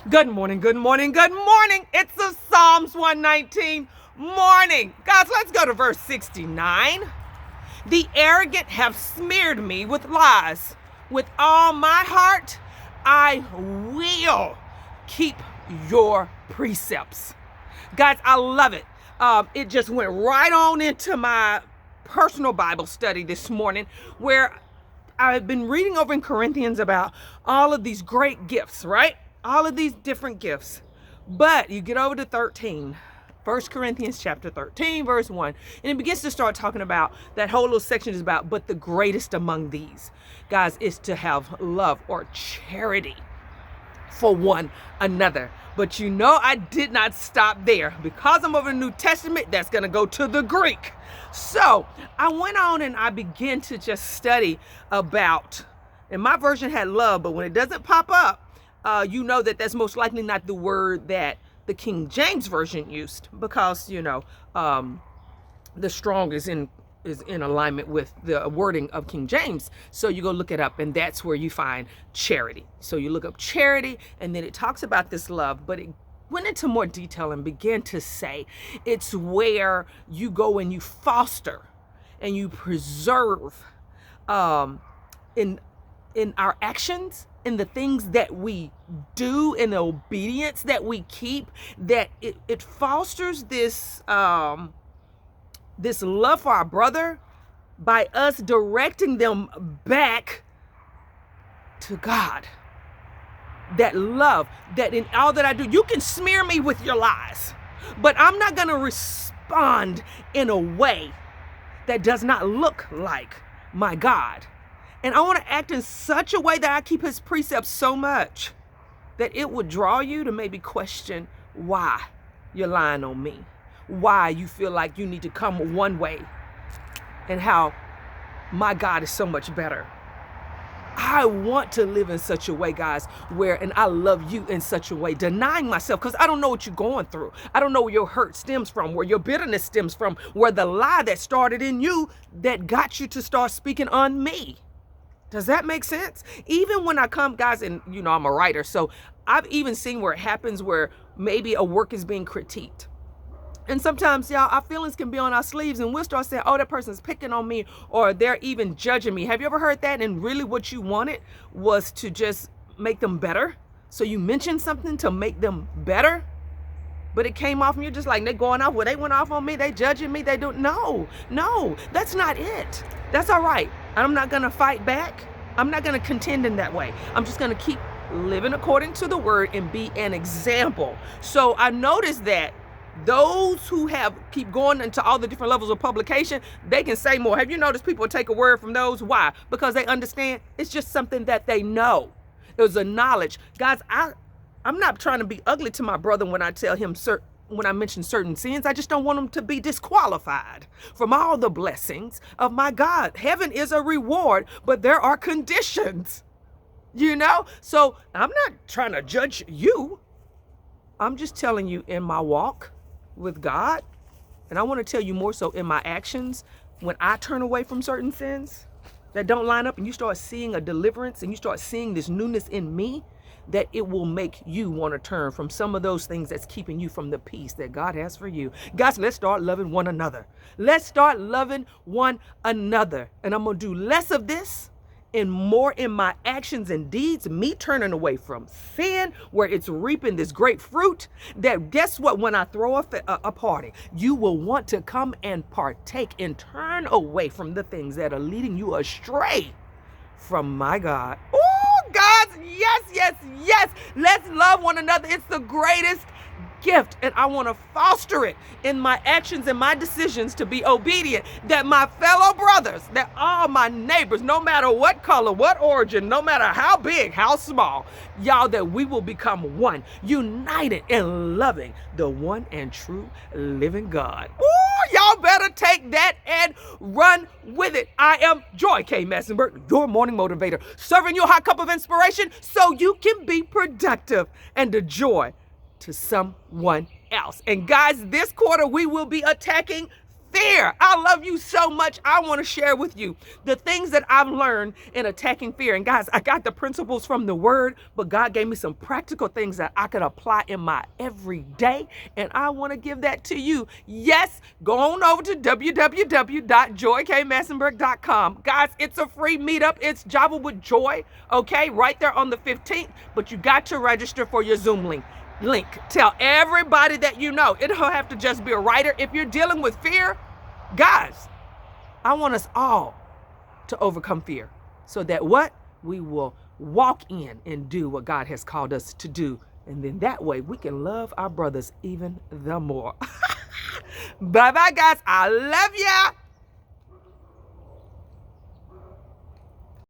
Good morning, good morning, good morning. It's the Psalms 119 morning. Guys, let's go to verse 69. The arrogant have smeared me with lies. With all my heart, I will keep your precepts. Guys, I love it. It just went right on into my personal Bible study this morning where I've been reading over in Corinthians about all of these great gifts, right? All of these different gifts. But you get over to 13, 1 Corinthians chapter 13, verse 1, and it begins to start talking about, that whole little section is about, but the greatest among these, guys, is to have love or charity for one another. But you know, I did not stop there. Because I'm over the New Testament, that's going to go to the Greek. So I went on and I began to just study about, and my version had love, but when it doesn't pop up, you know that that's most likely not the word that the King James Version used, because, you know, the strong is in alignment with the wording of King James. So you go look it up, and that's where you find charity. So you look up charity, and then it talks about this love, but it went into more detail and began to say it's where you go and you foster and you preserve in our actions, in the things that we do, in the obedience that we keep, that it fosters this this love for our brother by us directing them back to God. That love, that in all that I do, you can smear me with your lies, but I'm not going to respond in a way that does not look like my God. And I want to act in such a way that I keep his precepts so much that it would draw you to maybe question why you're lying on me, why you feel like you need to come one way, and how my God is so much better. I want to live in such a way, guys, and I love you in such a way, denying myself, because I don't know what you're going through. I don't know where your hurt stems from, where your bitterness stems from, where the lie that started in you that got you to start speaking on me. Does that make sense? Even when I come, guys, and you know, I'm a writer, so I've even seen where it happens where maybe a work is being critiqued. And sometimes, y'all, our feelings can be on our sleeves, and we'll start saying, oh, that person's picking on me, or they're even judging me. Have you ever heard that? And really what you wanted was to just make them better. So you mentioned something to make them better, but it came off and you're just like, they're going off. Well, they went off on me. They judging me. They don't. No, that's not it. That's all right. I'm not going to fight back. I'm not going to contend in that way. I'm just going to keep living according to the word and be an example. So I noticed that those who keep going into all the different levels of publication, they can say more. Have you noticed people take a word from those? Why? Because they understand it's just something that they know. There's a knowledge. Guys, I'm not trying to be ugly to my brother when I tell him when I mention certain sins. I just don't want him to be disqualified from all the blessings of my God. Heaven is a reward, but there are conditions, you know? So I'm not trying to judge you. I'm just telling you, in my walk with God, and I want to tell you more so in my actions, when I turn away from certain sins that don't line up, and you start seeing a deliverance and you start seeing this newness in me, that it will make you want to turn from some of those things that's keeping you from the peace that God has for you. Guys, let's start loving one another. Let's start loving one another. And I'm going to do less of this and more in my actions and deeds, me turning away from sin, where it's reaping this great fruit, that guess what, when I throw a party, you will want to come and partake and turn away from the things that are leading you astray from my God. Oh, guys, yes. Let's love one another. It's the greatest gift, and I want to foster it in my actions and my decisions to be obedient, that my fellow brothers, that all my neighbors, no matter what color, what origin, no matter how big, how small, y'all, that we will become one, united in loving the one and true living God. Ooh, y'all better take that and run with it. I am Joy K Massenburge, your morning motivator, serving you a hot cup of inspiration so you can be productive and a joy to someone else. And guys, this quarter we will be attacking fear. I love you so much. I want to share with you the things that I've learned in attacking fear. And guys, I got the principles from the word, but God gave me some practical things that I could apply in my everyday. And I want to give that to you. Yes, go on over to www.joykmassenburge.com. Guys, it's a free meetup. It's Java with Joy, okay, right there on the 15th. But you got to register for your Zoom link. Tell everybody that you know. It don't have to just be a writer. If you're dealing with fear, guys, I want us all to overcome fear so that what? We will walk in and do what God has called us to do. And then that way we can love our brothers even the more. Bye-bye, guys. I love ya.